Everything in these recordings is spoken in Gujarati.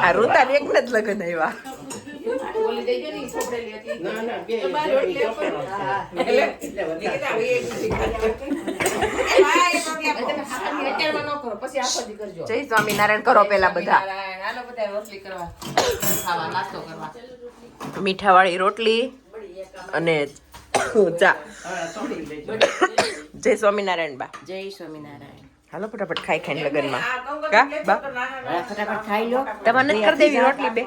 આ રૂતા એક ને જ લગન આવ્યા. જય સ્વામિનારાયણ કરો પેલા બધા. મીઠા વાળી રોટલી અને ચા. જય સ્વામિનારાયણ બા. જય સ્વામિનારાયણ. હાલો ફટાફટ ખાઈ ખાઈને લગનમાં કા બા ફટાફટ ખાઈ લો. તમારે નથી કરી દેવી રોટલી બે?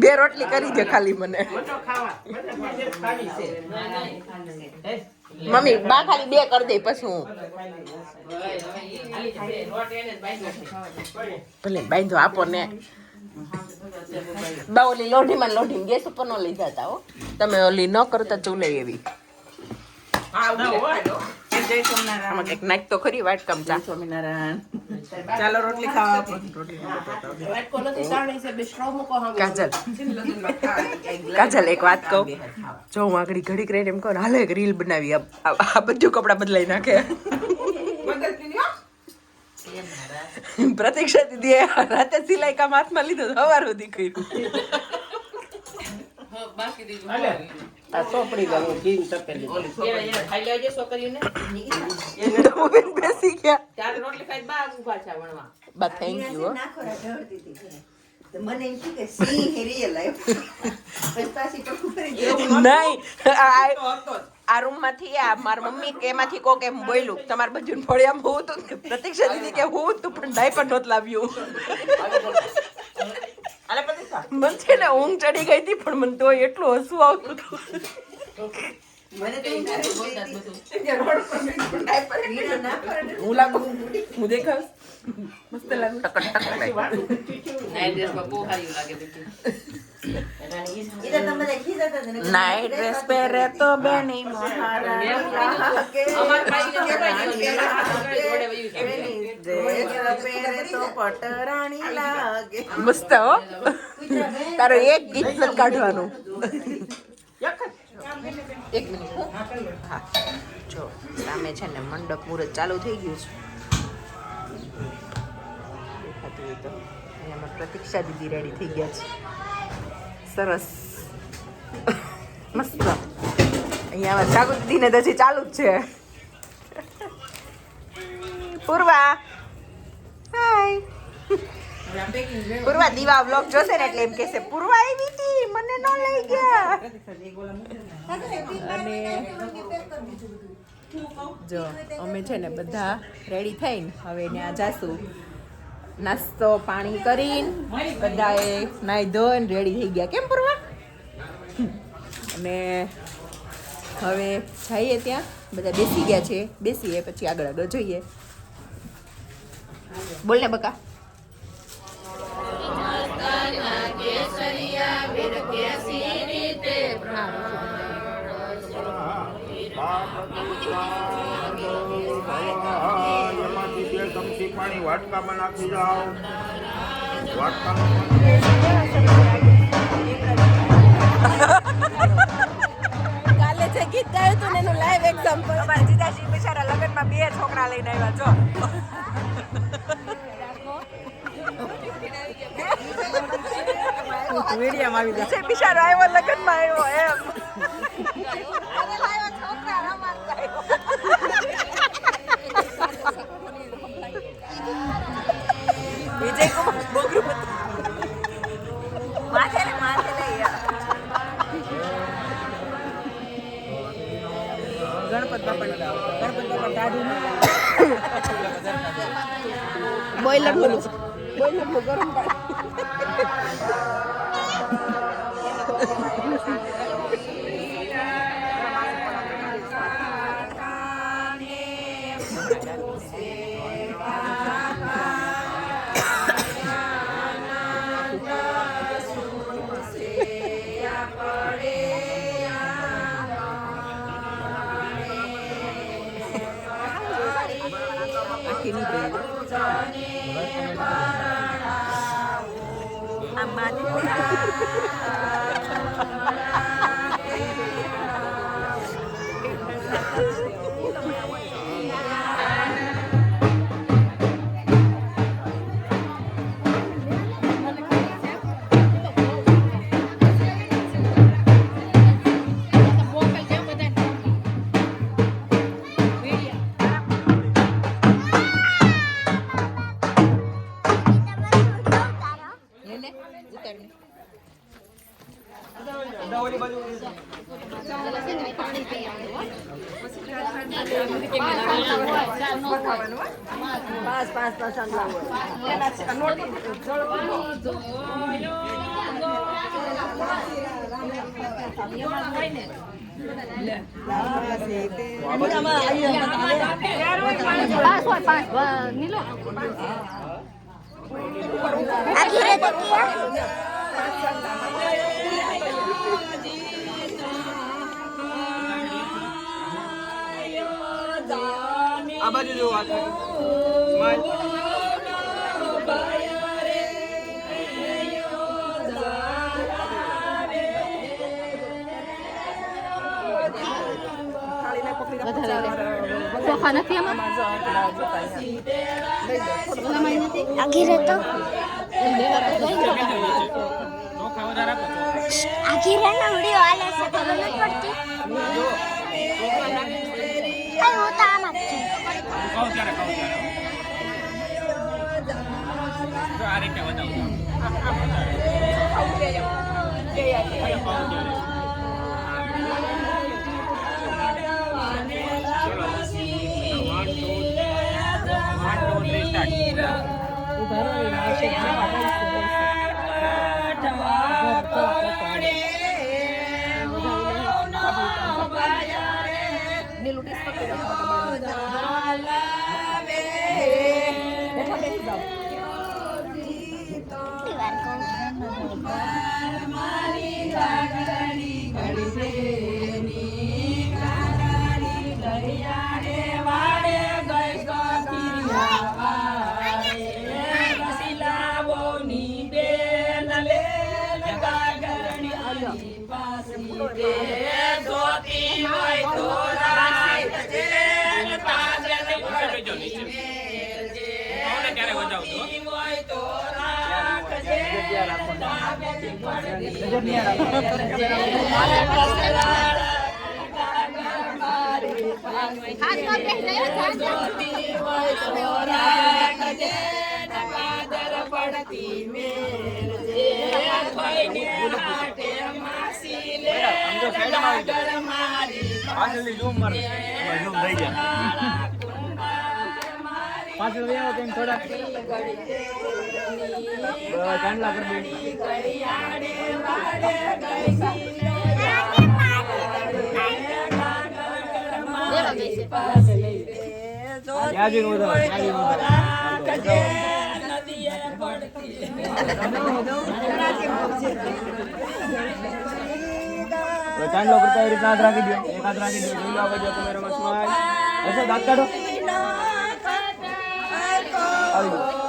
બે રોટલી કરી દે ખાલી મને. મમ્મી બા ખાલી બે કરી દે પછી હું ભલે બાંધો આપો ને. બા ઓલી લોઢી ગેસ ઉપર નો લઈ જતા હો તમે. ઓલી ન કરતા ચૂલે એવી. આમાં કઈક નાખ તો ખરી વાટકામ. ચા સ્વામિનારાયણ. ચાલો રોટલી ખાવા. કાજલ એક વાત કહું, જો હું આગળ ઘડીક રહીને એમ કહું હાલો એક રીલ બનાવી, આ બધું કપડા બદલાઈ નાખે. પ્રતીક્ષા દીદી રાતે સિલાઈ કામ હાથમાં લીધો, સવાર સુધી કર્યું. બેસી ગયા. બા થેન્ક યુ. આ રૂમ માંથી મારા મમ્મી કે એમાંથી કોક એમ બોલ્યું તમારે બધું ફળિયામાં હોવું હતું. પ્રતીક્ષા દીદી કે હોવું તું પણ ડાયપર નહોત લાવ્યું. મને છે ને ઊંઘ ચડી ગઈ હતી પણ મને તો એટલું હસવું આવતું હતું. હું લાગુ હું દેખાવ મસ્ત લાગુ. નાઈટ ડ્રેસ પહેરે તો બેની મસ્ત હો. તારો એક ગીત નથી કાઢવાનું. એક મિનિટ. હા જો સામે છે ને મંડપ મુહૂર્ત ચાલુ થઈ ગયું છે. દેખાતું હોય તો અહીંયા પ્રતીક્ષા દીદી રેડી થઈ ગયા છે. સરસ મસ્ત. અહીંયા જાગૃતિ દીને તો હજી ચાલુ જ છે. પૂર્વા હાય. પૂર્વા દીવા વ્લોગ જોશે ને એટલે એમ કહેશે પૂર્વા આવી હતી મને ન લઈ ગયા. અને જો અમે છે ને બધા રેડી થઈને હવે ત્યાં જાશું. નાસ્તો પાણી કરીને બધાએ નાહી ધોઈને રેડી થઈ ગયા. કેમ પૂર્વા? અને હવે જઈએ ત્યાં બધા બેસી ગયા છે. બેસીએ પછી આગળ આગળ જોઈએ. બોલ ને બકા. પાણી વાટકામાં નાખી જાઓ. કાલે જે ગીત ગાયું હતું ને એનું લાઈવ એક્ઝામ્પલ. અમારા જીજાજી બિચારા લગ્નમાં 2 છોકરા લઈને આવ્યા. જો મીડિયામાં આવી ગયા છે. બિચારો આવ્યો લગ્નમાં આવ્યો એમ. વિજય કુમાર બોગરું માથે લઈ ગણપત બાપા કાઢું બોઈલર નું ગરમ બતાવવાનું, હો. પાંચ ચાંદલા હોય. એના નોટી આ બાજુ જો વાત સ્માઈલ ચોખા નથી આમાં આખીરાના વિડિયો આલે છે ખબર નથી પડતી આ હોતા આમાં જ છે આ રીતે વધાવો પાછળથી ઝૂમ માર ઝૂમ થઈ ગયા પાછળ વ્યાવો કેમ થોડા ચાંદલા કરી દે યાજી નો દો યાજી નો દો ચાંદલો કરતા એ રીતના હાથ રાખી દો એક હાથ રાખી દો જોઈ લો આગળ તમે રમતમાં હશે દાંત કાઢો આવી ગયો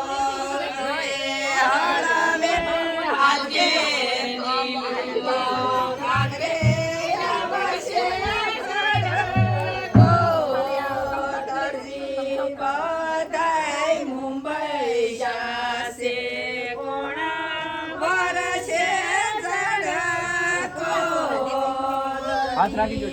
हाथ राखी दो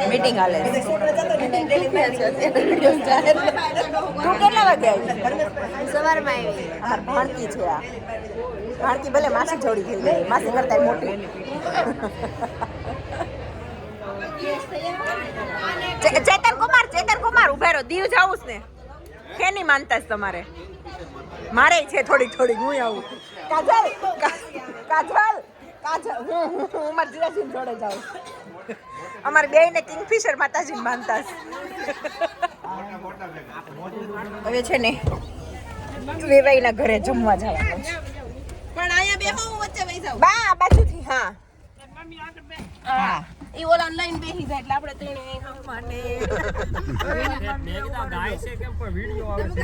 મીટિંગ હાલે તું કેટલા વાગે આવી સવારમાં આવી હા ભાણકી છે આ ભાણકી ભલે માસી જોડી થઈ ગઈ માસી કરતા મોટી ચેતન કુમાર ઉભા રહો દીવ જાવું ને કેની માનતા તમારે મારે છે થોડીક હું આવું કાજલ હું મારા જીજાજી જોડે જાઉં અમારે બે ને કિંગફિશર માતાજી માનતા હવે છે ને વેવાઈના ઘરે જમવા જવાનું છે પણ અહીંયા બેહો હું વચ્ચે બેસી જાઉં બા આ બાજુથી હા હા ઈ ઓલા ઓનલાઈન બેસી જાય એટલે આપણે ત્રણે અહીં માટે ગાય છે કેમ પણ વિડિયો આવે છે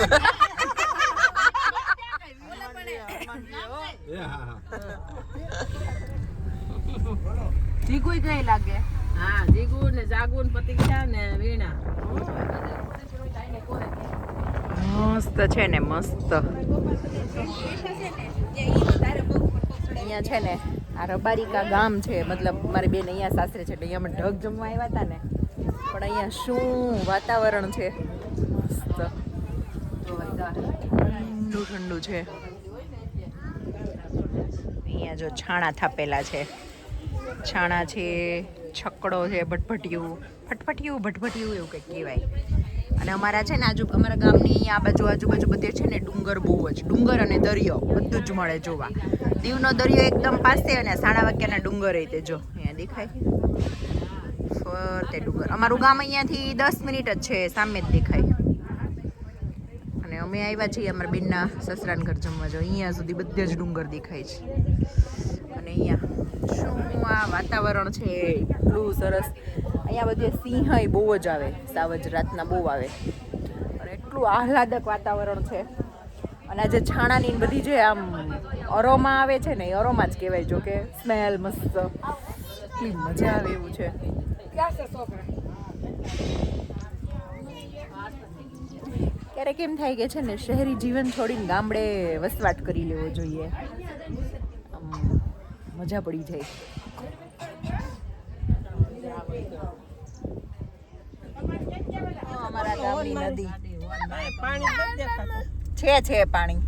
જીગુય ગઈ લાગે હા જીગુ ને જાગુ ને પતિકા ને વીણા મસ્ત છે ને મસ્ત અહીંયા છે ને આ રબારિકા ગામ છે મતલબ મારી બેન અહીંયા સાસરે છે એટલે અહીંયા અમે ઢગ જમવા આવ્યા હતા ને પણ અહીંયા શું વાતાવરણ છે મસ્ત ઠંડુ ઠંડુ છે અહીંયા જો છાણા થાપેલા છે છાણા છે છકડો છે ભટભટિયું એવું કંઈક કહેવાય અને અમારા છે ને અમારા ગામની આ આજુબાજુ બધે છે ને ડુંગર બહુ જ ડુંગર અને દરિયો બધું જ મળે જોવા દીવનો દરિયો એકદમ પાસે અને સાડા વાગ્યાના ડુંગર તે જો અહીંયા દેખાય ફરતે ડુંગર અમારું ગામ અહીંયાથી 10 મિનિટ જ છે સામે જ દેખાય અને અમે આવ્યા છીએ અમારા બેનના સસરાને ઘર જમવા જો અહીંયા સુધી બધે જ ડુંગર દેખાય છે અને અહીંયા શું આ વાતાવરણ છે એટલું સરસ અહીંયા બધે સિંહ બહુ જ આવે સાવજ રાતના બહુ આવે અને એટલું આહલાદક વાતાવરણ છે અને આ જે છાણાની બધી જે આમ અરોમા આવે છે ને એ અરોમા જ કહેવાય જો કે સ્મેલ મસ્ત એટલી મજા આવે એવું છે ક્યારેક એમ થાય કે છે ને શહેરી જીવન છોડીને ગામડે વસવાટ કરી લેવો જોઈએ મજા પડી જાય અમારા ગામની નદી છે પાણી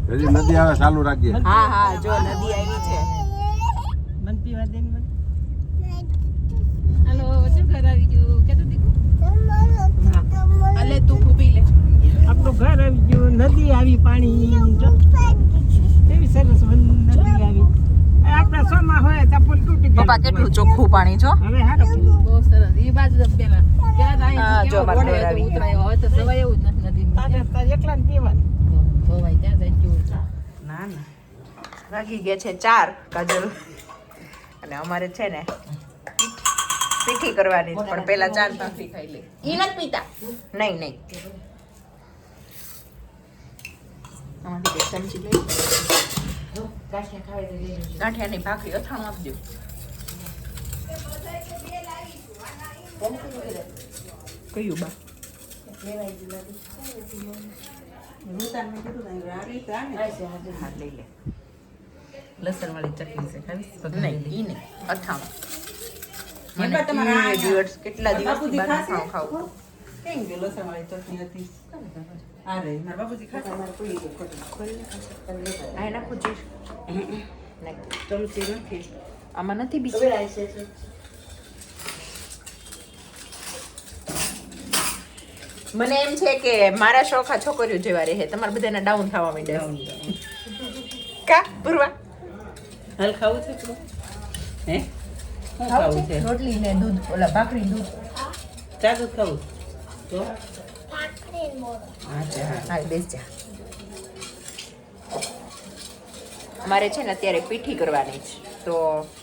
હજી નદી આવે ચાલુ રાખીએ હા જો નદી આવી છે હાલો વચ્ચે ઘર આવી ગયું કે તો દીકુ અલે તું ખૂબી લે આપણું ઘર આવી ગયું નદી આવી પાણી જો કેવી સરસ નદી આવી આપણા સોમાં હોય તો પુલ તૂટી ગયો પપ્પા કેટલું ચોખ્ખું પાણી જો હવે હારો બહુ સરસ ઈ બાજુ પેલા હા, જો મારા ઘર આવી ગયું. ઉતરાય હવે તો સવાય એવું જ નથી નદીમાં તાજે એકલા ને પીવાનું ધોવાય ત્યાં જાય કેવું ના વાગી ગયા છે 4 કાજલ અને અમારે છે ને પીઠી કરવાની છે, પણ પેલા 4 ભાખરી ખાઈ લે ઈ નથી પીતા નહીં આમાંથી એક ચમચી લઈ ગાંઠિયાની ભાખરી અથાણું આપજો કયું બા હા લઈ લે લસણ વાળી ચટણી છે ખાવીશ નહીં ઈ નહીં અથાણું મને દિવસ કેટલા દિવસથી બહાર અથાણું ખાવું આ એના પૂછી આમાં નથી બીજું મને એમ છે કે મારા શોખ આ છોકરીઓ જેવા રહે તમારે બધાને ડાઉન થવા માંડ્યા કા પૂર્વા હાલ ખાવું છે તું હે શું ખાવું છે રોટલી ને દૂધ ઓલા ભાખરી દૂધ ચા દૂધ ખાવું તો હા બેસ જા અમારે છે ને અત્યારે પીઠી કરવાની છે તો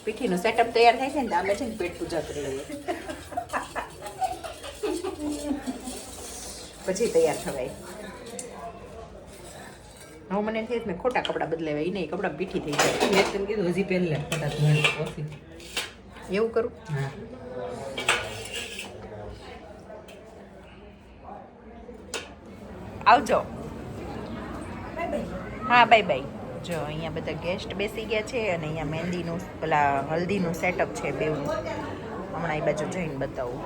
પીઠીનું સેટઅપ તૈયાર થાય છે ને તો અમે છે ને પેટ પૂજા કરી લઈએ પછી તૈયાર થવાય હવે મને એમ થાય છે મેં ખોટા કપડાં બદલાવ્યા એને કપડાં પીઠી થઈ જાય મેં તને કીધું હજી પહેલા ખોટા ધોઈને ઓછી. એવું કરું હા આવજો હા બાય બાય જો અહીંયા બધા ગેસ્ટ બેસી ગયા છે અને અહીંયા મહેંદીનું પેલા હલ્દીનું સેટઅપ છે બેવનું હમણાં એ બાજુ જઈને બતાવું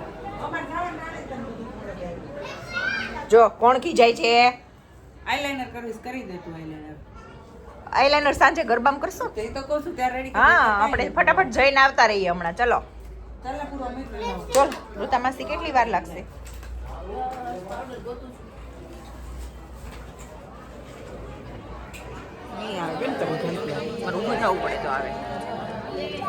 જો કોણ ખીજાય છે આઈલાઈનર કરવીશ કરી દે તું આઈલાઈનર. આઈલાઇનર સાંજે ગરબામાં કરશો તે તો કહું છું ત્યારે રેડી હા આપણે ફટાફટ જઈને આવતા રહીએ હમણાં ચલો ચાલ પૂરો અમે ચલ ઋતા માસી કેટલી વાર લાગશે નહીં આવે બેન તમે જલ્દી આવો. મારે ઊભું થવું પડે તો આવે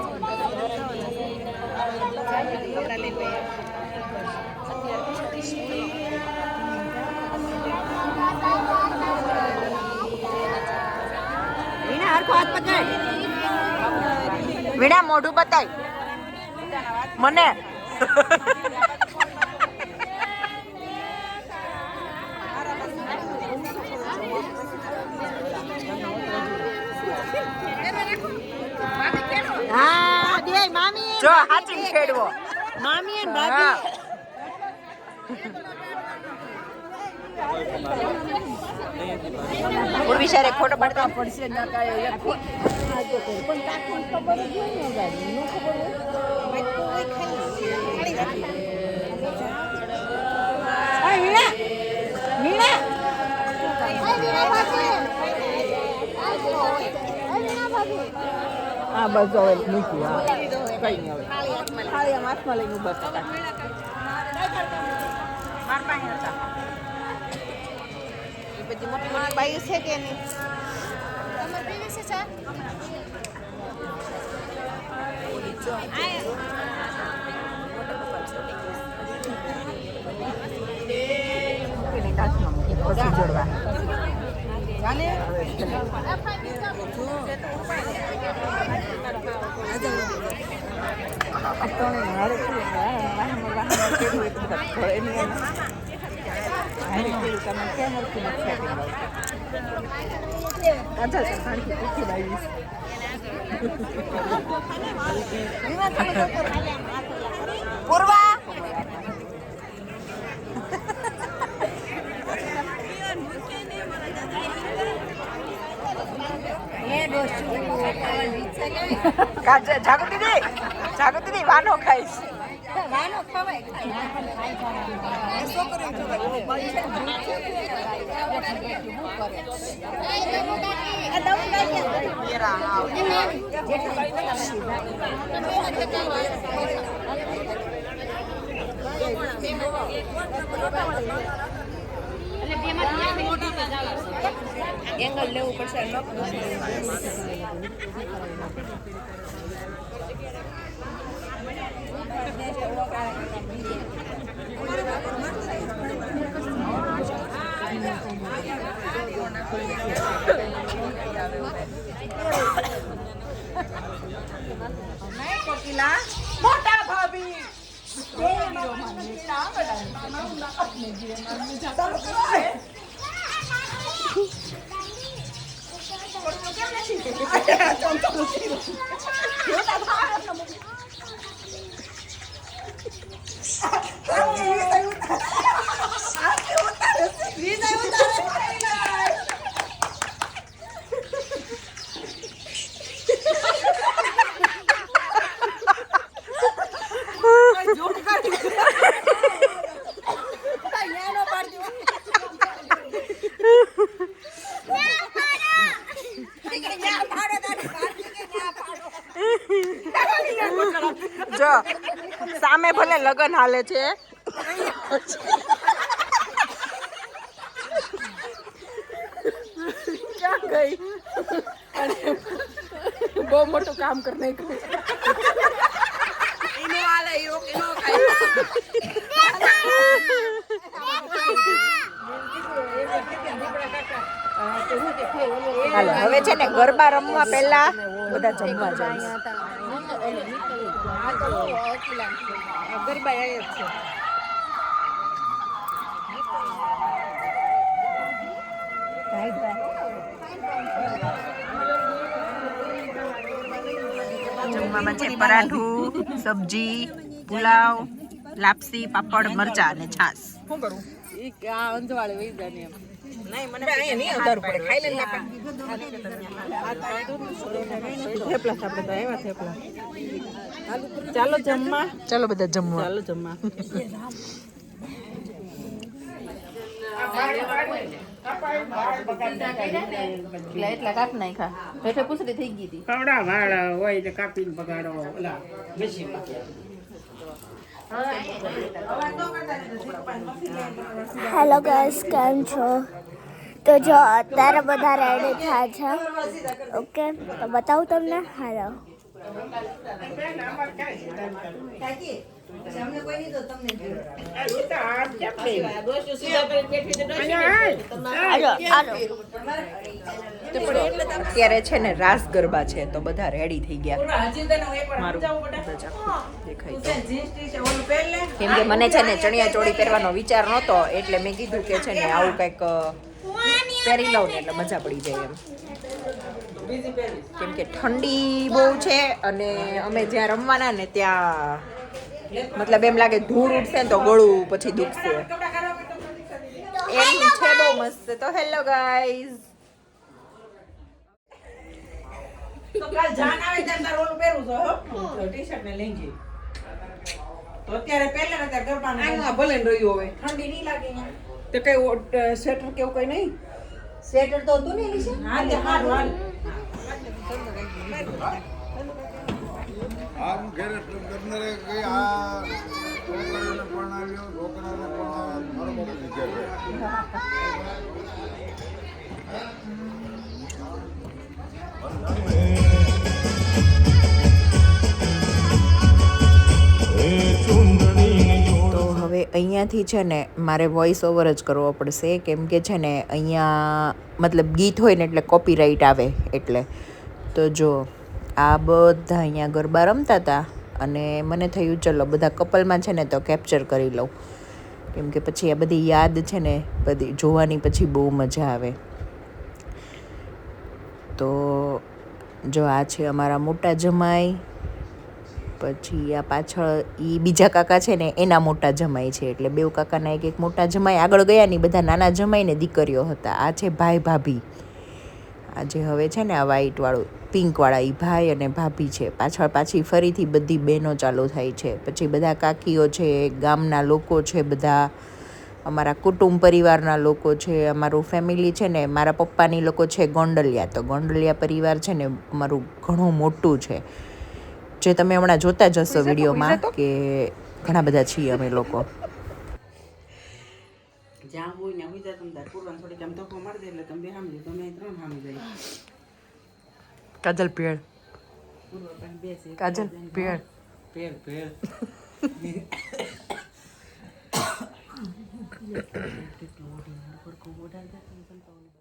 વીણા હરખો હાથ પકડ વીણા મોઢું બતાય મને હા દે મામી જો હાચી ખેડવો મામી ને હા. ઉર્વિશારે ફોટો પાડતા પડશે ના કાંઈ એક પણ કાકુને ખબર જ હોય ને ગાડી નો ખબર હોય વીણા વીણા હા બસ હવે મૂકી હા કઈ નહીં હવે ખાલી આમ હાથમાં લઈને ઉભા થતા માર પાસે હતા એ બધી મોટી મોટી બાઈઓ છે કે નહીં પછી જોડવા પૂર્વા જાગૃતિ દી વાનો ખાઈશ એંગલ લેવું પડશે મોટા ભાભી જો સામે ભલે લગન હાલે છે ક્યાં ગઈ અને બહુ મોટું કામ કરી નાખ્યું એનો હાલે એનો હાલો હવે છે ને ગરબા રમવા પહેલા બધા જમવા જાય ગરબા જ છે જમવામાં છે પરાઠું, સબ્જી, પુલાવ, લાપસી, પાપડ, મરચા અને છાશ. શું કરું? આ અંજવાળે વહી જાય ને એમ. નહીં મને અહીંયા નહીં ઉતારવું પડે. ખાઈ લઈને થેપલા આપણે તો આવ્યા થેપલા. ચાલો જમવા. ચાલો બધા જમવા. ચાલો જમવા. એટલા કાપ નાખ્યા. હેઠે પૂછડી થઈ ગઈ હતી. કવડા વાળા હોય તો કાપીને બગાડો ઓલા બેસી હેલો ગાઈસ, કેમ છો? તો જો અત્યારે બધા રેડી થયા છે. ઓકે, તો બતાવું તમને. હેલો, અત્યારે છે ને રાસ ગરબા છે તો બધા રેડી થઈ ગયા. મારું દેખાય તો. કેમ કે મને છે ને ચણિયા ચોળી પહેરવાનો વિચાર નહોતો એટલે મેં કીધું કે છે ને આવું કંઈક પહેરી લઉં ને એટલે મજા પડી જાય એમ. કેમ કે ઠંડી બહુ છે અને અમે જ્યાં રમવાના ને ત્યાં મતલબ એમ લાગે ધૂળ ઉઠશે ને તો ગળું પછી દુખશે એમ છે. બહુ મસ્ત. તો હેલો ગાઈઝ. તો કાલ જાન આવે ત્યારે તાર ઓલું પહેરવું છે હો. ટી-શર્ટ ને લેંગી. તો અત્યારે પહેલા ને ત્યારે ગરબાના આ ભલે ને રહ્યું હવે. ઠંડી નહીં લાગે અહીંયા. તો કઈ સ્વેટર કેવું કઈ નહીં? સ્વેટર તો હતું ને એની. હા તે હારું હાલ. આમ ઘરે કરનારે કઈ આ છોકરાને પણ આવ્યો છોકરાને પણ મારો બાપુ વિચાર તો હવે અહીંયાથી છે ને મારે વોઇસ ઓવર જ કરવો પડશે કેમ કે છે ને અહીંયા મતલબ ગીત હોય ને એટલે કોપીરાઇટ આવે એટલે. તો જો આ બધા અહીંયા ગરબા રમતા હતા અને મને થયું ચલો બધા કપલમાં છે ને તો કેપ્ચર કરી લઉં કેમ કે પછી આ બધી યાદ છે ને બધી જોવાની પછી બહુ મજા આવે. તો જો આ છે અમારા મોટા જમાઈ, પછી આ પાછળ એ બીજા કાકા છે ને એના મોટા જમાઈ છે એટલે બેઉ કાકાના એક મોટા જમાઈ આગળ ગયા ને બધા નાના જમાઈ ને દીકરીઓ હતા. આ છે ભાઈ ભાભી. આ જે હવે છે ને આ વ્હાઈટ વાળું પિંક વાળા એ ભાઈ અને ભાભી છે. પાછળ પાછી ફરીથી બધી બહેનો ચાલુ થાય છે. પછી બધા કાકીઓ છે, ગામના લોકો છે, બધા અમારા કુટુંબ પરિવારના લોકો છે. અમારું ફેમિલી છે ને મારા પપ્પાની લોકો છે ગોંડલિયા. તો ગોંડલિયા પરિવાર છે ને અમારું ઘણું મોટું છે જે તમે હમણાં જોતા જ હશો વિડીયોમાં કે ઘણા બધા છીએ અમે લોકો. જ્યાં હોય ને હોય તમે તાર પૂરવાનું થોડીક આમ ધક્કો મારી દે એટલે તમે બે સામે તમે ત્રણ સામે જાય. કાજલ પેડ પૂર્વ પાસે બેસે કાજલ પેડ પેર પેર. કેટલું ઓઢી પર ખૂબ ઓઢાડતા તમે સંતાઓને.